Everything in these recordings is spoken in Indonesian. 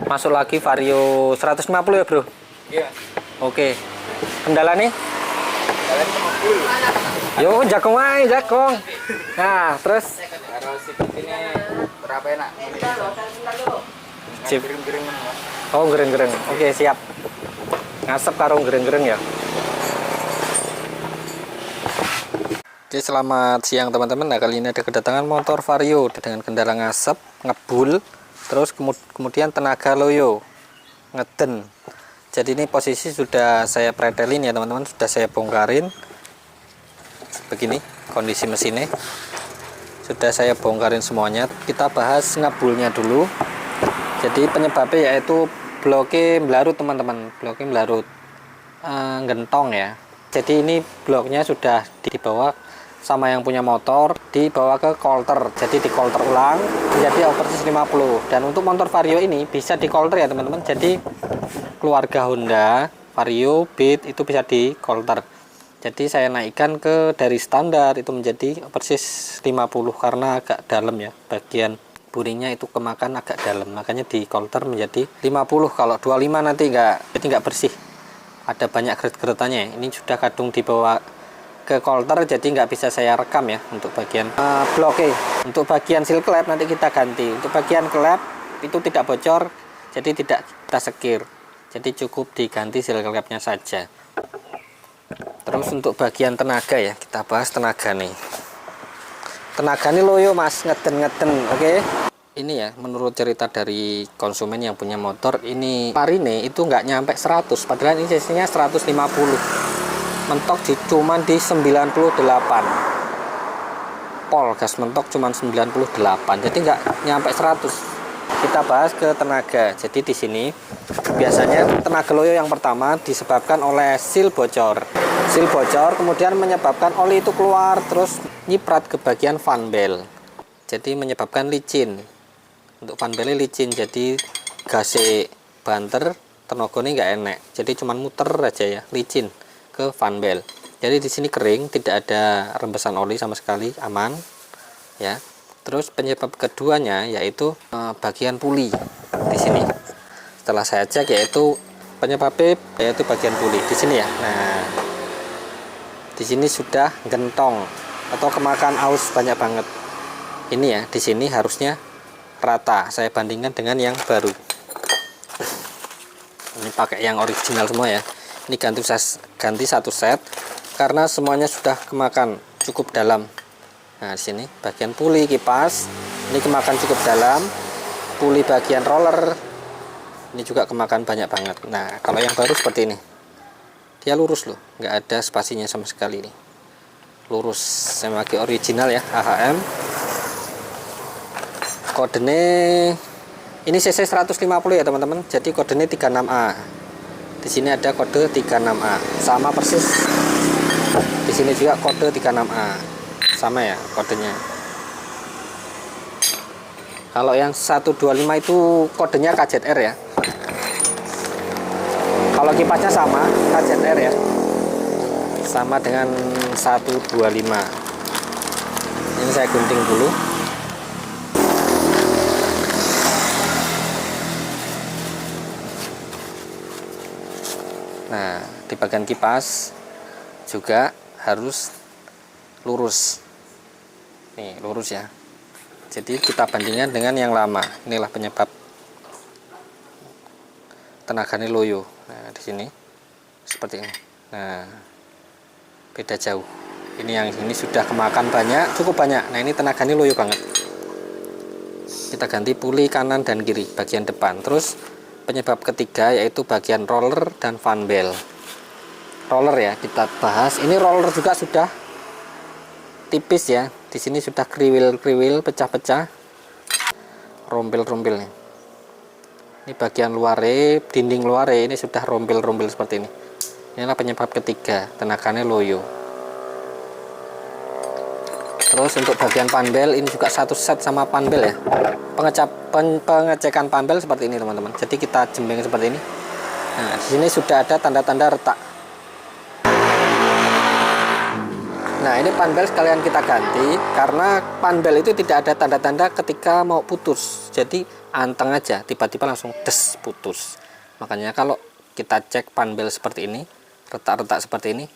Masuk lagi Vario 150 ya bro? Iya. Oke. Kendala nih? Kendala ini mobil. Yo jakong aja jakong. Nah terus? Kalau sip ini berapa enak? Sip. Gering-gering. Oh gereng-gereng. Oke siap. Ngasep karo gereng-gereng ya. Oke, selamat siang teman-teman. Nah, kali ini ada kedatangan motor Vario dengan kendala ngasep, ngebul, terus kemudian tenaga loyo, ngeden. Jadi ini posisi sudah saya pretelin ya teman-teman, sudah saya bongkarin. Begini kondisi mesinnya. Sudah saya bongkarin semuanya. Kita bahas ngebulnya dulu. Jadi penyebabnya yaitu bloknya melarut teman-teman, bloknya melarut, gentong ya. Jadi ini bloknya sudah dibawa sama yang punya motor, dibawa ke kolter, jadi di kolter ulang menjadi oversis 50. Dan untuk motor Vario ini bisa di kolter ya teman-teman, jadi keluarga Honda Vario Beat itu bisa di kolter. Jadi saya naikkan ke dari standar itu menjadi oversis 50 karena agak dalam ya, bagian buringnya itu kemakan agak dalam, makanya di kolter menjadi 50. Kalau 25 nanti nggak bersih, ada banyak geret-geretannya. Ini sudah kadung dibawa ke kolter, jadi nggak bisa saya rekam ya untuk bagian bloknya. Untuk bagian seal klep nanti kita ganti. Untuk bagian klep itu tidak bocor, jadi tidak kita sekir, jadi cukup diganti seal klepnya saja. Terus untuk bagian tenaga ya, kita bahas tenaga nih. Tenaga ini loyo mas, ngeden. Oke. Ini ya, menurut cerita dari konsumen yang punya motor, ini Marine itu nggak nyampe 100, padahal ini cc-nya 150. Mentok cuman di 98. Pol gas mentok cuman 98, jadi nggak nyampe 100. Kita bahas ke tenaga. Jadi di sini biasanya tenaga loyo yang pertama disebabkan oleh seal bocor. Seal bocor kemudian menyebabkan oli itu keluar, terus nyiprat ke bagian fan bell. Jadi menyebabkan licin. Untuk fan bell licin, jadi gasnya banter, tenaganya nggak enak. Jadi cuman muter aja ya, licin ke fan bell. Jadi di sini kering, tidak ada rembesan oli sama sekali, aman ya. Terus penyebab keduanya yaitu bagian puli di sini. Setelah saya cek yaitu penyebabnya yaitu bagian puli di sini ya. Nah, di sini sudah gentong atau kemakan aus banyak banget. Ini ya, di sini harusnya rata. Saya bandingkan dengan yang baru. Ini pakai yang original semua ya. Ini ganti satu set karena semuanya sudah kemakan cukup dalam. Nah, di sini bagian puli kipas ini kemakan cukup dalam. Puli bagian roller ini juga kemakan banyak banget. Nah, kalau yang baru seperti ini. Dia lurus loh, nggak ada spasinya sama sekali ini. Lurus, saya pakai original ya, AHM. Kodenya ini CC 150 ya teman-teman. Jadi kodenya 36A. Di sini ada kode 36A, sama persis. Di sini juga kode 36A, sama ya kodenya. Kalau yang 125 itu kodenya KZR ya. Kalau kipasnya sama KZR ya, sama dengan 125. Ini saya gunting dulu. Nah, di bagian kipas juga harus lurus. Nih, lurus ya. Jadi kita bandingkan dengan yang lama. Inilah penyebab tenaganya loyo. Nah, di sini seperti ini. Nah, beda jauh. Ini yang ini sudah kemakan banyak, cukup banyak. Nah, ini tenaganya loyo banget. Kita ganti puli kanan dan kiri bagian depan. Terus penyebab ketiga yaitu bagian roller dan fan bell. Roller ya kita bahas. Ini roller juga sudah tipis ya. Di sini sudah kriwil, pecah-pecah. Rompil-rompil nih. Ini bagian luarnya, dinding luarnya ini sudah rompil-rompil seperti ini. Inilah penyebab ketiga, tenaganya loyo. Terus untuk bagian panbel ini juga satu set sama panbel ya. Pengecekan panbel seperti ini teman-teman. Jadi kita jembeng seperti ini. Nah, di sini sudah ada tanda-tanda retak. Nah, ini panbel sekalian kita ganti karena panbel itu tidak ada tanda-tanda ketika mau putus. Jadi anteng aja, tiba-tiba langsung des putus. Makanya kalau kita cek panbel seperti ini, retak-retak seperti ini,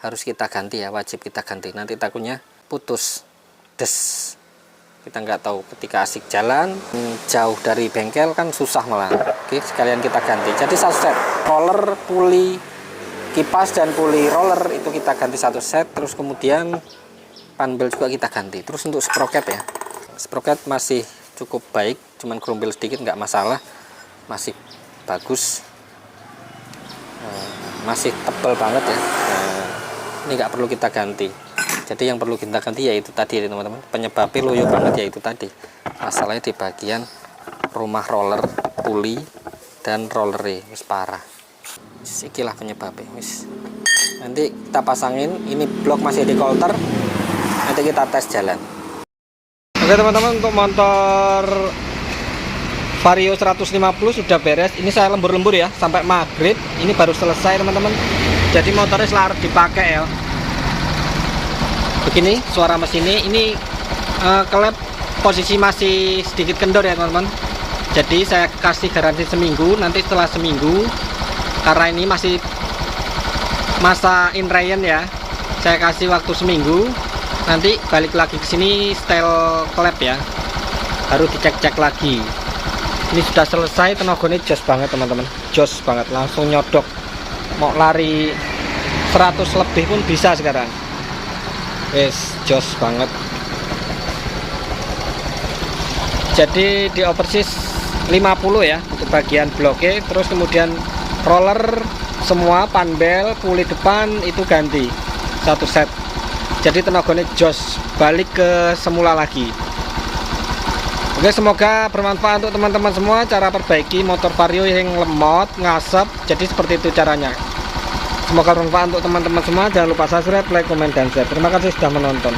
harus kita ganti ya, wajib kita ganti. Nanti takutnya putus, des. Kita nggak tahu ketika asik jalan jauh dari bengkel kan susah malah. Oke, sekalian kita ganti. Jadi satu set roller, puli, kipas dan puli roller itu kita ganti satu set. Terus kemudian panbel juga kita ganti. Terus untuk sprocket ya, sprocket masih cukup baik, cuman gerombel sedikit nggak masalah, masih bagus, masih tebal banget ya. Ini nggak perlu kita ganti. Jadi yang perlu kita ganti yaitu tadi teman-teman, penyebabnya loyo banget yaitu tadi masalahnya di bagian rumah roller, puli dan rollernya wis parah. Ikilah penyebabnya wis. Nanti kita pasangin, ini blok masih di coulter, nanti kita tes jalan. Oke teman-teman, untuk motor Vario 150 sudah beres. Ini saya lembur-lembur ya sampai maghrib, ini baru selesai teman-teman. Jadi motornya selalu dipakai ya. Begini suara mesinnya, ini klep posisi masih sedikit kendor ya teman-teman. Jadi saya kasih garansi seminggu, nanti setelah seminggu, karena ini masih masa in rain ya, saya kasih waktu seminggu, nanti balik lagi ke sini style klep ya, baru dicek-cek lagi. Ini sudah selesai, tenaganya jos banget teman-teman, jos banget, langsung nyodok, mau lari 100 lebih pun bisa sekarang. Wes jos banget. Jadi di oversis 50 ya untuk bagian bloknya, terus kemudian roller semua, panbel, puli depan itu ganti satu set. Jadi tenaganya jos, balik ke semula lagi. Oke, semoga bermanfaat untuk teman-teman semua cara perbaiki motor Vario yang lemot, ngasep. Jadi seperti itu caranya. Semoga bermanfaat untuk teman-teman semua. Jangan lupa subscribe, like, komen, dan share. Terima kasih sudah menonton.